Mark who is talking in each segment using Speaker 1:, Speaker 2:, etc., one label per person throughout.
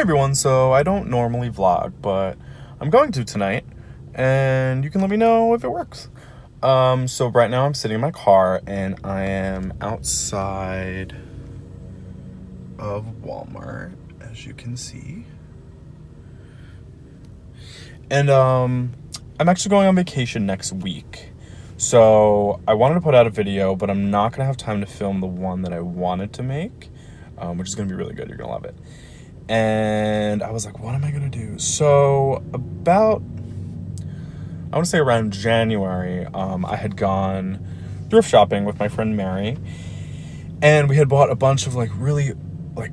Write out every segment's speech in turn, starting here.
Speaker 1: everyone, so I don't normally vlog, but I'm going to tonight, and you can let me know if it works. So right now I'm sitting in my car, and I am outside of Walmart, as you can see. And I'm actually going on vacation next week. So I wanted to put out a video, but I'm not gonna have time to film the one that I wanted to make, which is gonna be really good. You're gonna love it. And I was like, what am I gonna do? So I want to say around January, I had gone thrift shopping with my friend Mary, and we had bought a bunch of really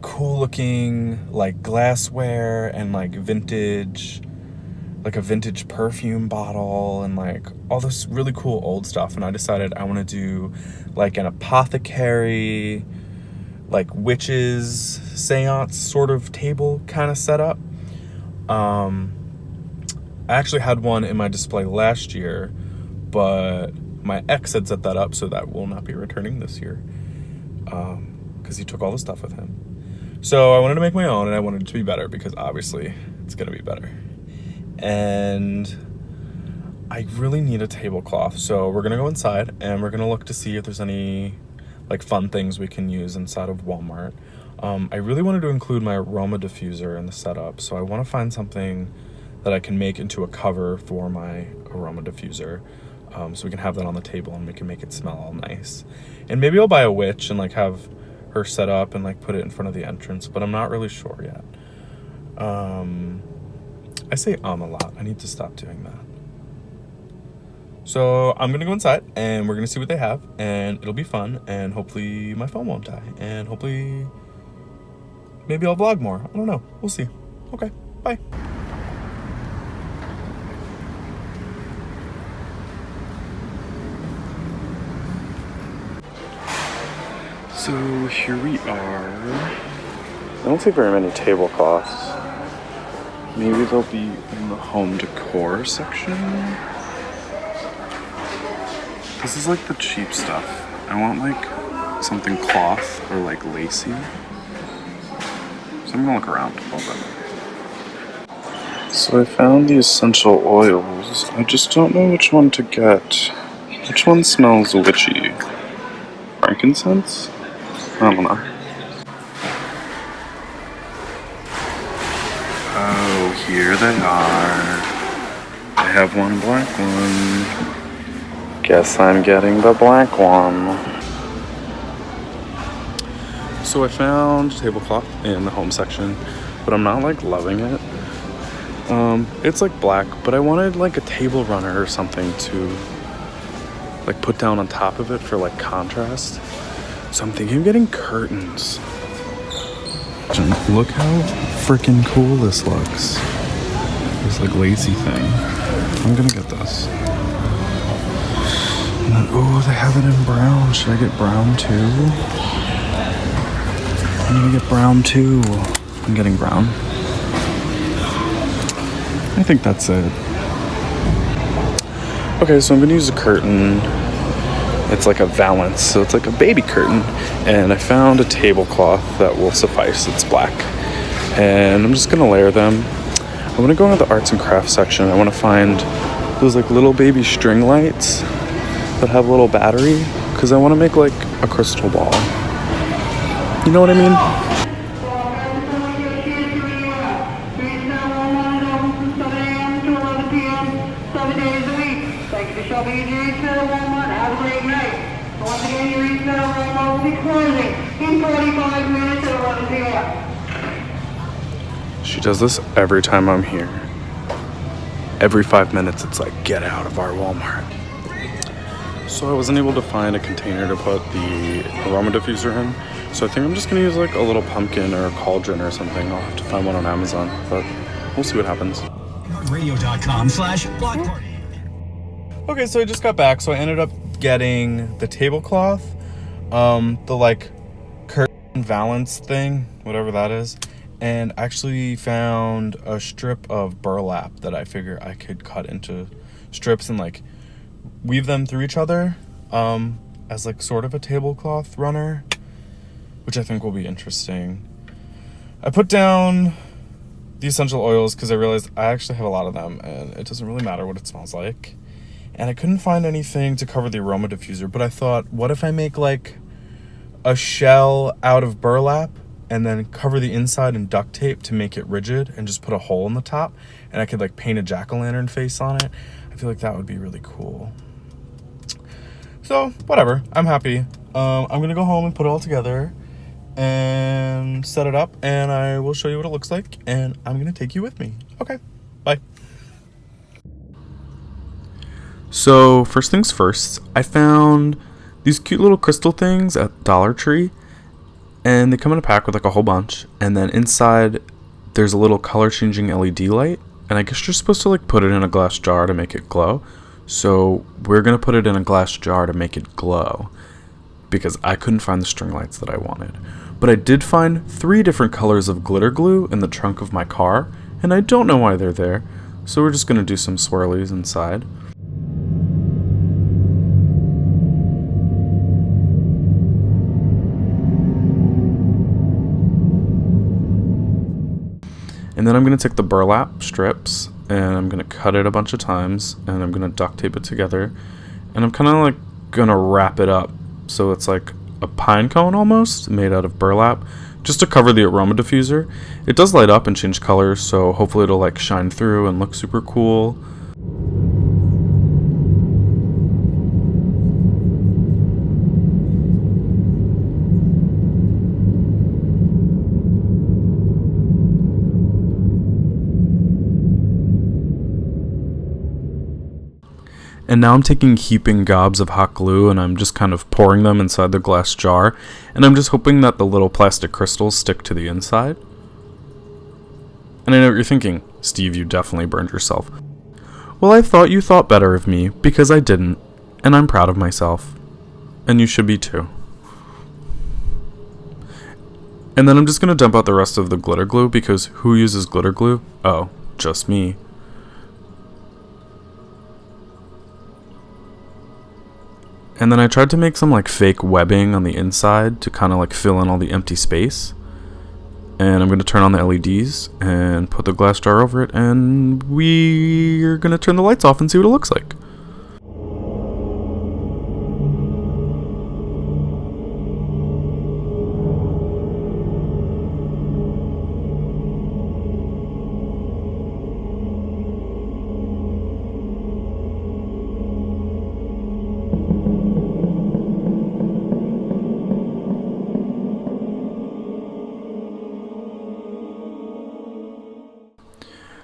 Speaker 1: cool looking glassware and a vintage perfume bottle and all this really cool old stuff. And I decided I want to do an apothecary, witches seance sort of table kind of setup. I actually had one in my display last year, but my ex had set that up, so that will not be returning this year, because he took all the stuff with him. So I wanted to make my own, and I wanted it to be better, because obviously it's gonna be better. And I really need a tablecloth, so we're gonna go inside and we're gonna look to see if there's any fun things we can use inside of Walmart. I really wanted to include my aroma diffuser in the setup, so I want to find something that I can make into a cover for my aroma diffuser, so we can have that on the table and we can make it smell all nice. And maybe I'll buy a witch and have her set up and put it in front of the entrance, but I'm not really sure yet. I say a lot. I need to stop doing that. So I'm gonna go inside and we're gonna see what they have, and it'll be fun, and hopefully my phone won't die, and hopefully maybe I'll vlog more. I don't know. We'll see. Okay, bye. So here we are. I don't see very many tablecloths. Maybe they'll be in the home decor section. This is the cheap stuff. I want something cloth or lacy. So I'm gonna look around a little bit. So I found the essential oils. I just don't know which one to get. Which one smells witchy? Frankincense? I don't know. Oh, here they are. I have one black one. Guess I'm getting the black one. So I found a tablecloth in the home section, but I'm not loving it. It's black, but I wanted a table runner or something to put down on top of it for contrast. So I'm thinking of getting curtains. Look how freaking cool this looks. This lacy thing. I'm gonna get this. And then, oh, they have it in brown. Should I get brown too? I'm gonna get brown too. I'm getting brown. I think that's it. Okay, so I'm gonna use a curtain. It's a valance, so it's a baby curtain. And I found a tablecloth that will suffice. It's black. And I'm just gonna layer them. I wanna go into the arts and crafts section. I wanna find those little baby string lights that have a little battery, because I wanna make a crystal ball. You know what I mean? She does this every time I'm here. Every 5 minutes, it's get out of our Walmart. So I wasn't able to find a container to put the aroma diffuser in. So I think I'm just gonna use a little pumpkin or a cauldron or something. I'll have to find one on Amazon, but we'll see what happens.
Speaker 2: Radio.com/block party.
Speaker 1: Okay, so I just got back, so I ended up getting the tablecloth, the curtain valance thing, whatever that is, and actually found a strip of burlap that I figure I could cut into strips and weave them through each other as sort of a tablecloth runner, which I think will be interesting. I put down the essential oils because I realized I actually have a lot of them and it doesn't really matter what it smells like. And I couldn't find anything to cover the aroma diffuser, but I thought, what if I make like a shell out of burlap and then cover the inside in duct tape to make it rigid and just put a hole in the top, and I could like paint a jack-o'-lantern face on it. I feel like that would be really cool. So whatever, I'm happy. I'm gonna go home and put it all together and set it up, and I will show you what it looks like, and I'm gonna take you with me. Okay, bye. So first things first, I found these cute little crystal things at Dollar Tree, and they come in a pack with like a whole bunch, and then inside there's a little color changing LED light, and I guess you're supposed to like put it in a glass jar to make it glow. So we're gonna put it in a glass jar to make it glow because I couldn't find the string lights that I wanted. But I did find 3 different colors of glitter glue in the trunk of my car, and I don't know why they're there. So we're just gonna do some swirlies inside. And then I'm going to take the burlap strips and I'm going to cut it a bunch of times and I'm going to duct tape it together. And I'm kind of like going to wrap it up so it's like a pine cone almost made out of burlap just to cover the aroma diffuser. It does light up and change colors, so hopefully it'll like shine through and look super cool. And now I'm taking heaping gobs of hot glue and I'm just kind of pouring them inside the glass jar. And I'm just hoping that the little plastic crystals stick to the inside. And I know what you're thinking, Steve, you definitely burned yourself. Well, I thought you thought better of me because I didn't. And I'm proud of myself. And you should be too. And then I'm just going to dump out the rest of the glitter glue because who uses glitter glue? Oh, just me. And then I tried to make some like fake webbing on the inside to kind of like fill in all the empty space. And I'm going to turn on the LEDs and put the glass jar over it, and we're going to turn the lights off and see what it looks like.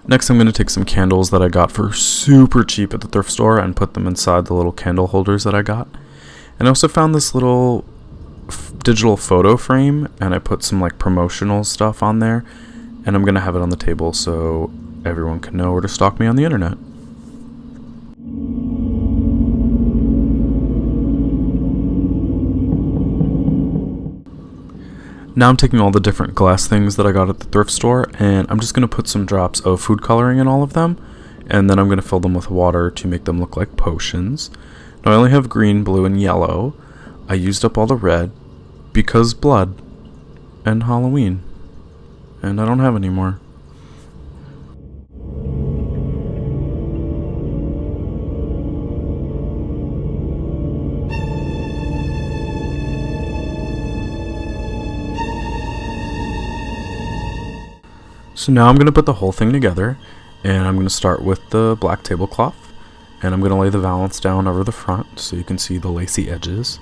Speaker 1: Next, I'm going to take some candles that I got for super cheap at the thrift store and put them inside the little candle holders that I got. And I also found this little digital photo frame, and I put some like promotional stuff on there, and I'm going to have it on the table so everyone can know where to stalk me on the internet. Now I'm taking all the different glass things that I got at the thrift store, and I'm just going to put some drops of food coloring in all of them, and then I'm going to fill them with water to make them look like potions. Now I only have green, blue, and yellow. I used up all the red because blood and Halloween, and I don't have any more. So now I'm going to put the whole thing together, and I'm going to start with the black tablecloth, and I'm going to lay the valance down over the front so you can see the lacy edges,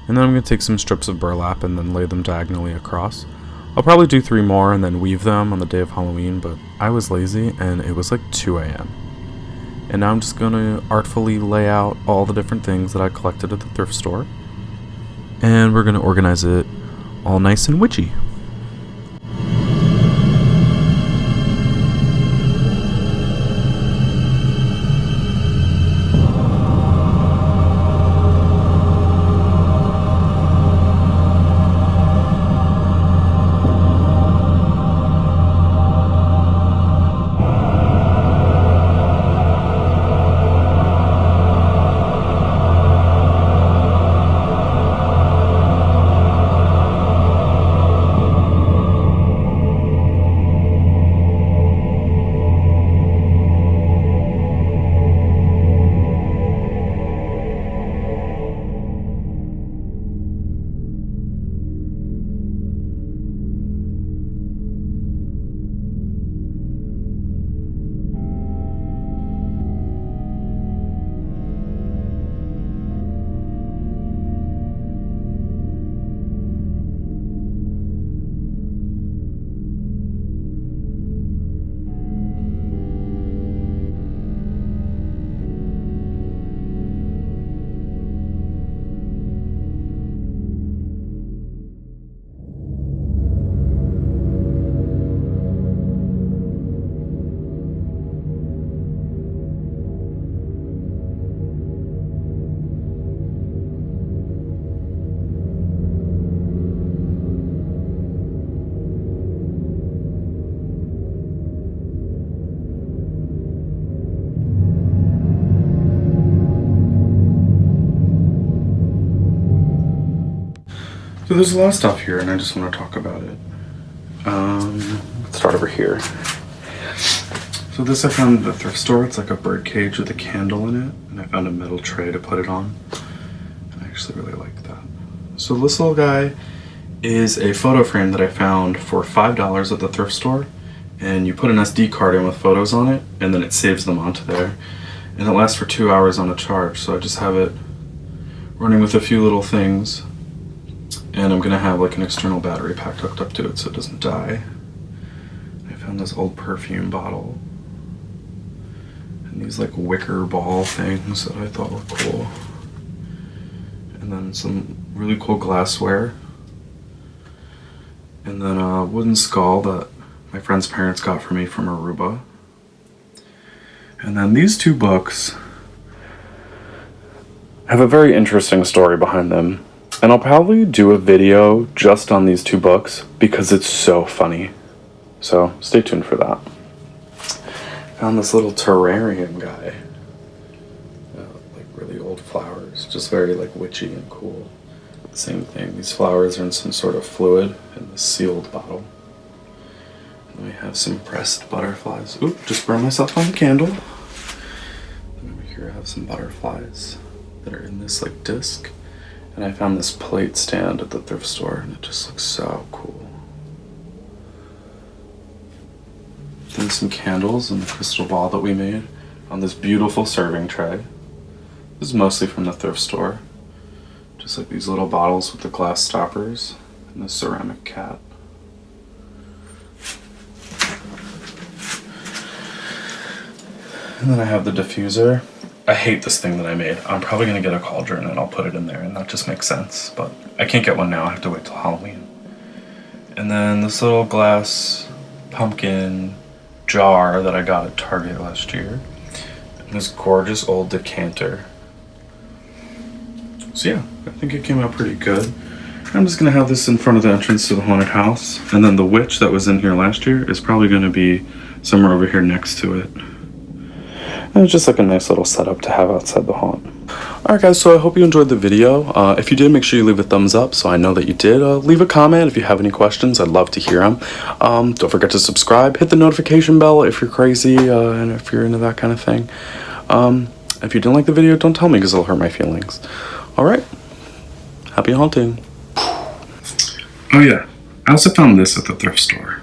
Speaker 1: and then I'm going to take some strips of burlap and then lay them diagonally across. I'll probably do 3 more and then weave them on the day of Halloween, but I was lazy and it was like 2 a.m. And now I'm just going to artfully lay out all the different things that I collected at the thrift store, and we're going to organize it all nice and witchy. So there's a lot of stuff here and I just want to talk about it. Let's start over here. So this I found at the thrift store. It's like a bird cage with a candle in it, and I found a metal tray to put it on. And I actually really like that. So this little guy is a photo frame that I found for $5 at the thrift store, and you put an SD card in with photos on it, and then it saves them onto there. And it lasts for 2 hours on a charge, so I just have it running with a few little things, and I'm gonna have like an external battery pack hooked up to it so it doesn't die. I found this old perfume bottle and these like wicker ball things that I thought were cool, and then some really cool glassware, and then a wooden skull that my friend's parents got for me from Aruba. And then these two books have a very interesting story behind them, and I'll probably do a video just on these two books because it's so funny. So stay tuned for that. Found this little terrarium guy. Like really old flowers, just very like witchy and cool. Same thing, these flowers are in some sort of fluid in this sealed bottle. And we have some pressed butterflies. Oop, just burned myself on the candle. And over here I have some butterflies that are in this like disc. And I found this plate stand at the thrift store and it just looks so cool. Then some candles and the crystal ball that we made on this beautiful serving tray. This is mostly from the thrift store. Just like these little bottles with the glass stoppers and the ceramic cat. And then I have the diffuser. I hate this thing that I made. I'm probably gonna get a cauldron and I'll put it in there, and that just makes sense, but I can't get one now, I have to wait till Halloween. And then this little glass pumpkin jar that I got at Target last year. And this gorgeous old decanter. So yeah, I think it came out pretty good. I'm just gonna have this in front of the entrance to the haunted house, and then the witch that was in here last year is probably gonna be somewhere over here next to it. And it's just like a nice little setup to have outside the haunt. Alright guys, so I hope you enjoyed the video. If you did, make sure you leave a thumbs up so I know that you did. Leave a comment if you have any questions. I'd love to hear them. Don't forget to subscribe. Hit the notification bell if you're crazy and if you're into that kind of thing. If you didn't like the video, don't tell me because it'll hurt my feelings. Alright, happy haunting. Oh yeah, I also found this at the thrift store.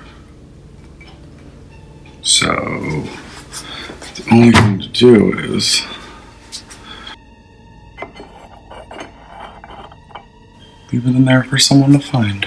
Speaker 1: So the only thing to do is leave it in there for someone to find.